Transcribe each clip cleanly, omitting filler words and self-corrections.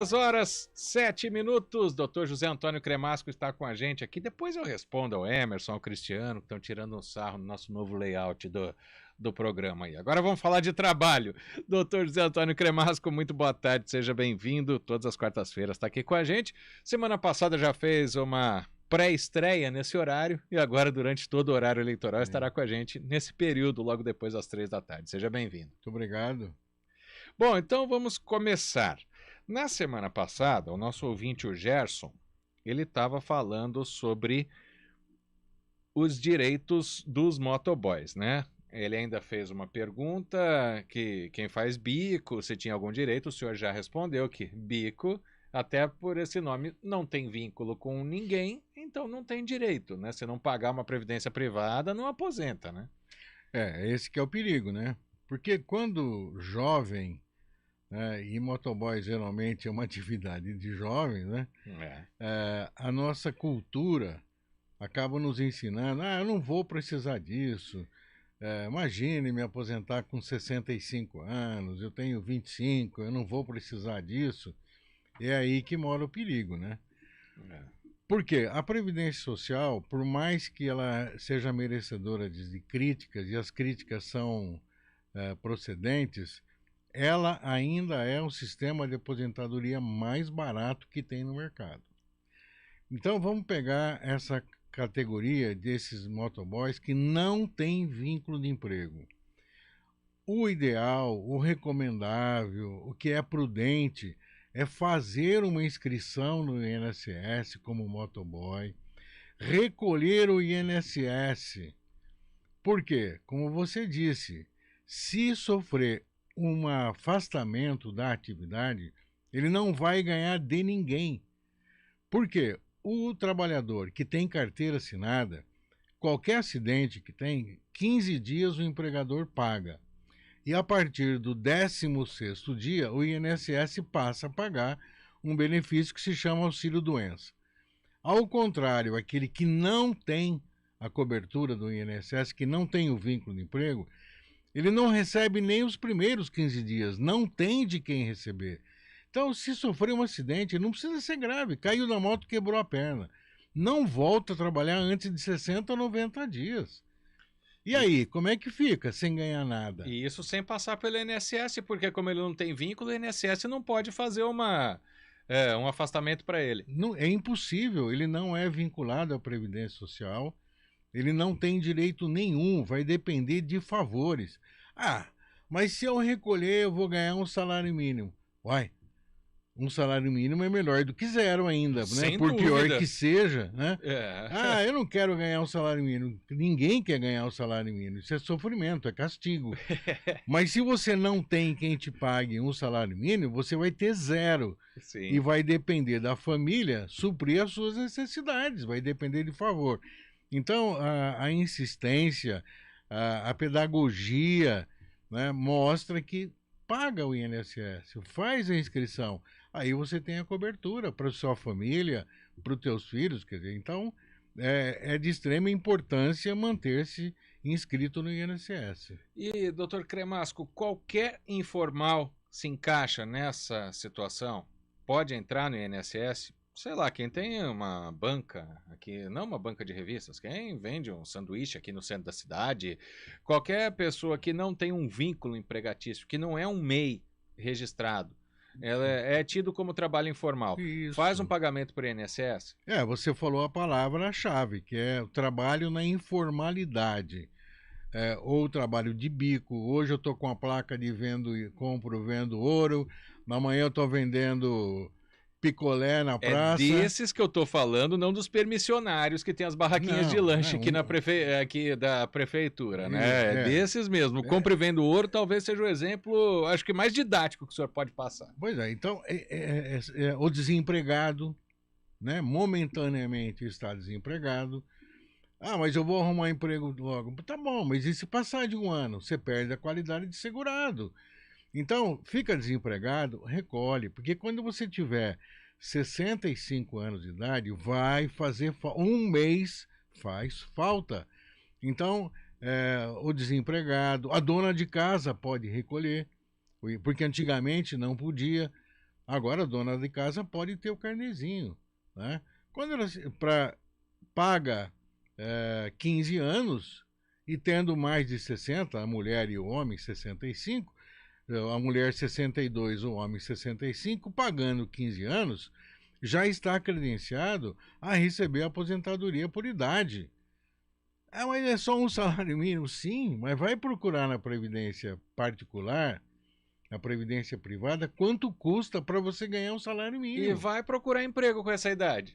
2 horas, 7 minutos. Dr. José Antônio Cremasco está com a gente aqui. Depois eu respondo ao Emerson, ao Cristiano, que estão tirando um sarro no nosso novo layout do programa aí. Agora vamos falar de trabalho. Dr. José Antônio Cremasco, muito boa tarde, seja bem-vindo. Todas as quartas-feiras está aqui com a gente. Semana passada já fez uma pré-estreia nesse horário e agora, durante todo o horário eleitoral, estará com a gente nesse período, logo depois das 3 da tarde. Seja bem-vindo. Muito obrigado. Bom, então vamos começar. Na semana passada, o nosso ouvinte, o Gerson, ele estava falando sobre os direitos dos motoboys, né? Ele ainda fez uma pergunta que quem faz bico, se tinha algum direito, o senhor já respondeu que bico, até por esse nome, não tem vínculo com ninguém, então não tem direito, né? Se não pagar uma previdência privada, não aposenta, né? Esse que é o perigo, né? Porque quando jovem, e motoboy geralmente é uma atividade de jovens, né? A nossa cultura acaba nos ensinando, eu não vou precisar disso, imagine me aposentar com 65 anos, eu tenho 25, eu não vou precisar disso. É aí que mora o perigo, né? Por quê? A Previdência Social, por mais que ela seja merecedora de críticas, e as críticas são procedentes, ela ainda é o sistema de aposentadoria mais barato que tem no mercado. Então vamos pegar essa categoria desses motoboys que não tem vínculo de emprego. O ideal, o recomendável, o que é prudente é fazer uma inscrição no INSS como motoboy, recolher o INSS. Por quê? Como você disse, se sofrer um afastamento da atividade, ele não vai ganhar de ninguém. Por quê? O trabalhador que tem carteira assinada, qualquer acidente que tem, 15 dias o empregador paga. E a partir do 16º dia, o INSS passa a pagar um benefício que se chama auxílio-doença. Ao contrário, aquele que não tem a cobertura do INSS, que não tem o vínculo de emprego, ele não recebe nem os primeiros 15 dias, não tem de quem receber. Então, se sofrer um acidente, não precisa ser grave, caiu da moto, quebrou a perna. Não volta a trabalhar antes de 60 ou 90 dias. E aí, como é que fica sem ganhar nada? E isso sem passar pelo INSS, porque como ele não tem vínculo, o INSS não pode fazer um afastamento para ele. Não, é impossível, ele não é vinculado à Previdência Social, ele não tem direito nenhum, vai depender de favores. Mas se eu recolher, eu vou ganhar um salário mínimo. Uai, um salário mínimo é melhor do que zero ainda, né? Por pior que seja, né? Eu não quero ganhar um salário mínimo. Ninguém quer ganhar um salário mínimo. Isso é sofrimento, é castigo. Mas se você não tem quem te pague um salário mínimo, você vai ter zero. Sim. E vai depender da família suprir as suas necessidades, vai depender de favor. Então, a insistência, a pedagogia, né, mostra que paga o INSS, faz a inscrição, aí você tem a cobertura para sua família, para os teus filhos, quer dizer, então é de extrema importância manter-se inscrito no INSS. E, doutor Cremasco, qualquer informal se encaixa nessa situação? Pode entrar no INSS? Sei lá, quem tem uma banca aqui, não uma banca de revistas, quem vende um sanduíche aqui no centro da cidade, qualquer pessoa que não tem um vínculo empregatício, que não é um MEI registrado, ela é tido como trabalho informal. Isso. Faz um pagamento para o INSS? Você falou a palavra-chave, que é o trabalho na informalidade. Ou trabalho de bico. Hoje eu estou com a placa de vendo ouro, amanhã eu estou vendendo picolé na praça. É desses que eu tô falando, não dos permissionários que tem as barraquinhas de lanche aqui, aqui da prefeitura, né? Desses mesmo. Compre e vendo ouro talvez seja o exemplo, acho que mais didático que o senhor pode passar. Pois é, então o desempregado, né? Momentaneamente está desempregado. Mas eu vou arrumar emprego logo. Tá bom, mas e se passar de um ano? Você perde a qualidade de segurado. Então, fica desempregado, recolhe, porque quando você tiver 65 anos de idade, vai fazer um mês faz falta. Então, o desempregado, a dona de casa pode recolher, porque antigamente não podia. Agora a dona de casa pode ter o carnezinho, né? Quando ela paga 15 anos e tendo mais de 60, a mulher e o homem 65, a mulher 62, o homem 65, pagando 15 anos, já está credenciado a receber a aposentadoria por idade. Ah, mas é só um salário mínimo? Sim, mas vai procurar na Previdência particular, na Previdência privada, quanto custa para você ganhar um salário mínimo. E vai procurar emprego com essa idade,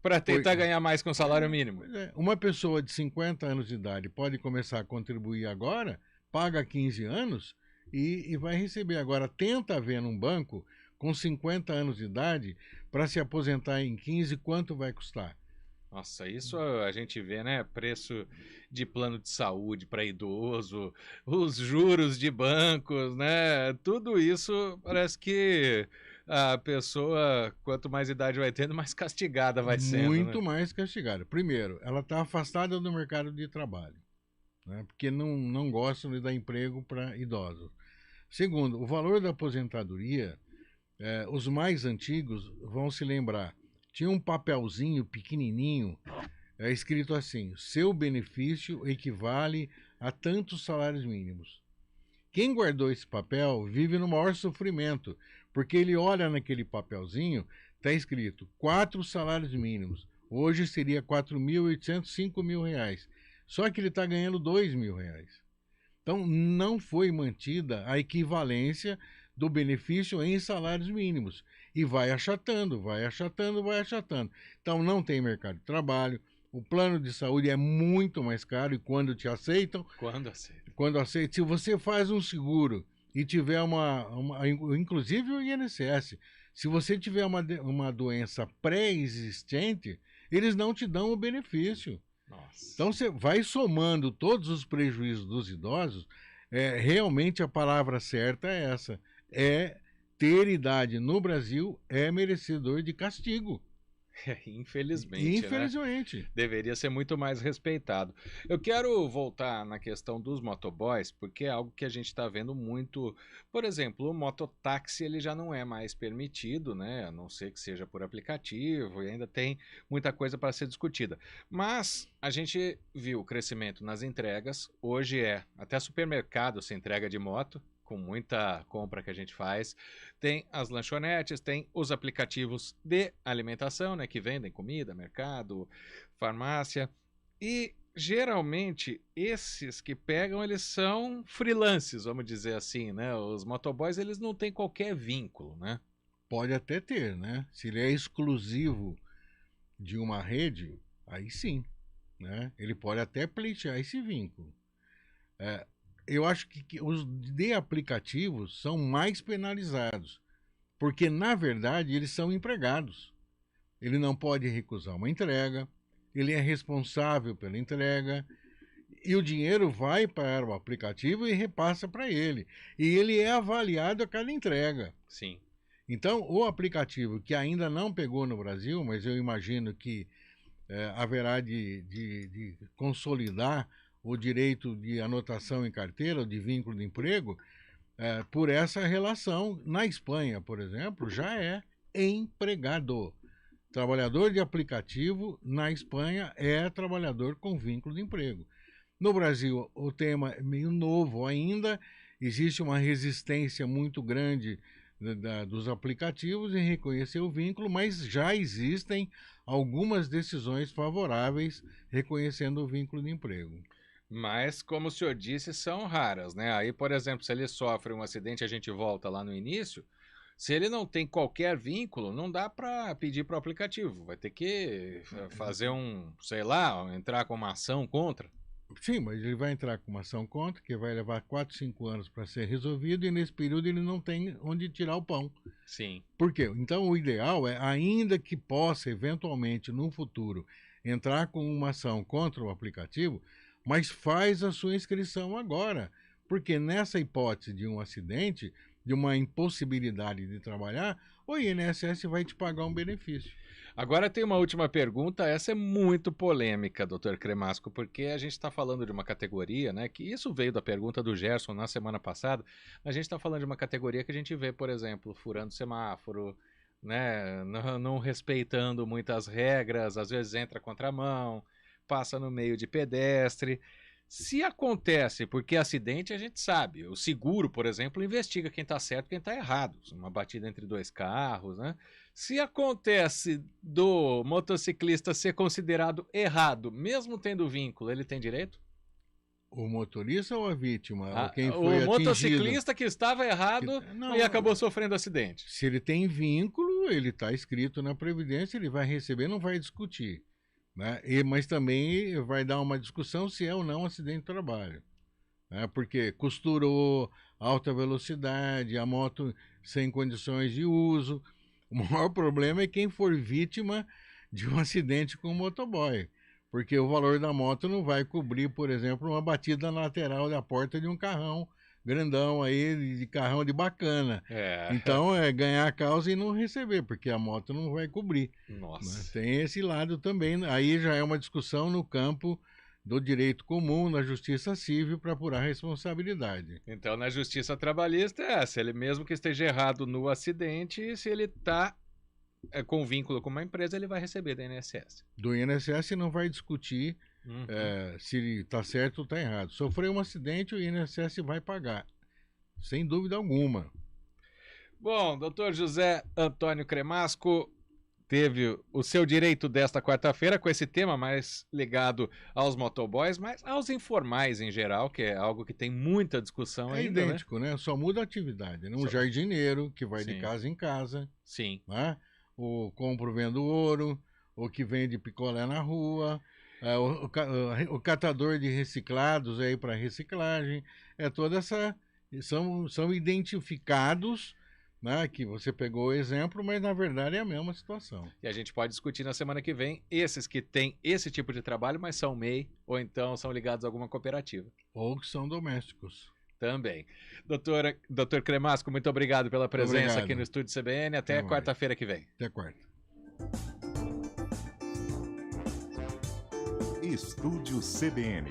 para tentar ganhar mais que um salário mínimo. Uma pessoa de 50 anos de idade pode começar a contribuir agora, paga 15 anos e vai receber. Agora, tenta ver num banco com 50 anos de idade, para se aposentar em 15, quanto vai custar? Nossa, isso a gente vê, né? Preço de plano de saúde para idoso, os juros de bancos, né? Tudo isso parece que a pessoa, quanto mais idade vai tendo, mais castigada vai sendo. Muito mais castigada. Primeiro, ela está afastada do mercado de trabalho, né? Porque não gostam de dar emprego para idosos. Segundo, o valor da aposentadoria, os mais antigos vão se lembrar. Tinha um papelzinho pequenininho, escrito assim: seu benefício equivale a tantos salários mínimos. Quem guardou esse papel vive no maior sofrimento, porque ele olha naquele papelzinho, está escrito 4 salários mínimos. Hoje seria 4.800, 5 mil reais. Só que ele está ganhando 2 mil reais. Então, não foi mantida a equivalência do benefício em salários mínimos. E vai achatando, vai achatando, vai achatando. Então, não tem mercado de trabalho. O plano de saúde é muito mais caro e quando te aceitam... Quando aceitam. Se você faz um seguro e tiver inclusive o INSS, se você tiver uma doença pré-existente, eles não te dão o benefício. Nossa. Então, você vai somando todos os prejuízos dos idosos. Realmente a palavra certa é essa. Ter idade no Brasil é merecedor de castigo. Infelizmente, Infelizmente. Né? Deveria ser muito mais respeitado. Eu quero voltar na questão dos motoboys, porque é algo que a gente está vendo muito. Por exemplo, o mototáxi ele já não é mais permitido, né? A não ser que seja por aplicativo, e ainda tem muita coisa para ser discutida. Mas a gente viu o crescimento nas entregas. Hoje até supermercado se entrega de moto, com muita compra que a gente faz. Tem as lanchonetes, tem os aplicativos de alimentação, né, que vendem comida, mercado, farmácia. E geralmente esses que pegam, eles são freelances, vamos dizer assim, né? Os motoboys, eles não têm qualquer vínculo, né? Pode até ter, né? Se ele é exclusivo de uma rede, aí sim, né? Ele pode até pleitear esse vínculo. Eu acho que os de aplicativos são mais penalizados, porque, na verdade, eles são empregados. Ele não pode recusar uma entrega, ele é responsável pela entrega, e o dinheiro vai para o aplicativo e repassa para ele. E ele é avaliado a cada entrega. Sim. Então, o aplicativo que ainda não pegou no Brasil, mas eu imagino que haverá de consolidar o direito de anotação em carteira, ou de vínculo de emprego, por essa relação. Na Espanha, por exemplo, já é empregado. Trabalhador de aplicativo, na Espanha, é trabalhador com vínculo de emprego. No Brasil, o tema é meio novo ainda, existe uma resistência muito grande dos aplicativos em reconhecer o vínculo, mas já existem algumas decisões favoráveis reconhecendo o vínculo de emprego. Mas, como o senhor disse, são raras, né? Aí, por exemplo, se ele sofre um acidente, a gente volta lá no início, se ele não tem qualquer vínculo, não dá para pedir para o aplicativo. Vai ter que fazer entrar com uma ação contra. Sim, mas ele vai entrar com uma ação contra, que vai levar 4, 5 anos para ser resolvido, e nesse período ele não tem onde tirar o pão. Sim. Por quê? Então, o ideal é, ainda que possa, eventualmente, no futuro, entrar com uma ação contra o aplicativo, mas faz a sua inscrição agora, porque nessa hipótese de um acidente, de uma impossibilidade de trabalhar, o INSS vai te pagar um benefício. Agora tem uma última pergunta, essa é muito polêmica, doutor Cremasco, porque a gente está falando de uma categoria, né, que isso veio da pergunta do Gerson na semana passada, a gente está falando de uma categoria que a gente vê, por exemplo, furando semáforo, né, não respeitando muitas regras, às vezes entra contramão, passa no meio de pedestre. Se acontece, porque acidente a gente sabe, o seguro, por exemplo, investiga quem está certo e quem está errado, uma batida entre dois carros, né? Se acontece do motociclista ser considerado errado, mesmo tendo vínculo, ele tem direito? O motorista ou a vítima? Ou quem foi o motociclista que estava errado e acabou sofrendo acidente. Se ele tem vínculo, ele está escrito na Previdência, ele vai receber, não vai discutir. Né? Mas também vai dar uma discussão se é ou não acidente de trabalho. Né? Porque costurou, alta velocidade, a moto sem condições de uso. O maior problema é quem for vítima de um acidente com um motoboy. Porque o valor da moto não vai cobrir, por exemplo, uma batida na lateral da porta de um carrão grandão aí, de carrão de bacana. Então é ganhar a causa e não receber, porque a moto não vai cobrir. Nossa. Né? Tem esse lado também. Aí já é uma discussão no campo do direito comum, na justiça civil, para apurar a responsabilidade. Então, na justiça trabalhista é essa. Ele mesmo que esteja errado no acidente, se ele está com vínculo com uma empresa, ele vai receber da INSS. Do INSS não vai discutir se está certo ou está errado. Sofreu um acidente, o INSS vai pagar, sem dúvida alguma. Bom, doutor José Antônio Cremasco teve o seu direito desta quarta-feira com esse tema mais ligado aos motoboys, mas aos informais em geral, que é algo que tem muita discussão ainda. É idêntico, né? Só muda a atividade. Né? Um jardineiro que vai de casa em casa. Sim. Né? O compro vendo ouro, o que vende picolé na rua, o catador de reciclados aí para reciclagem, toda essa são identificados, né, que você pegou o exemplo, mas na verdade é a mesma situação. E a gente pode discutir na semana que vem esses que têm esse tipo de trabalho, mas são MEI ou então são ligados a alguma cooperativa. Ou que são domésticos. Também. Doutor Cremasco, muito obrigado pela presença aqui no Estúdio CBN. Até quarta-feira que vem. Até quarta. Estúdio CBN.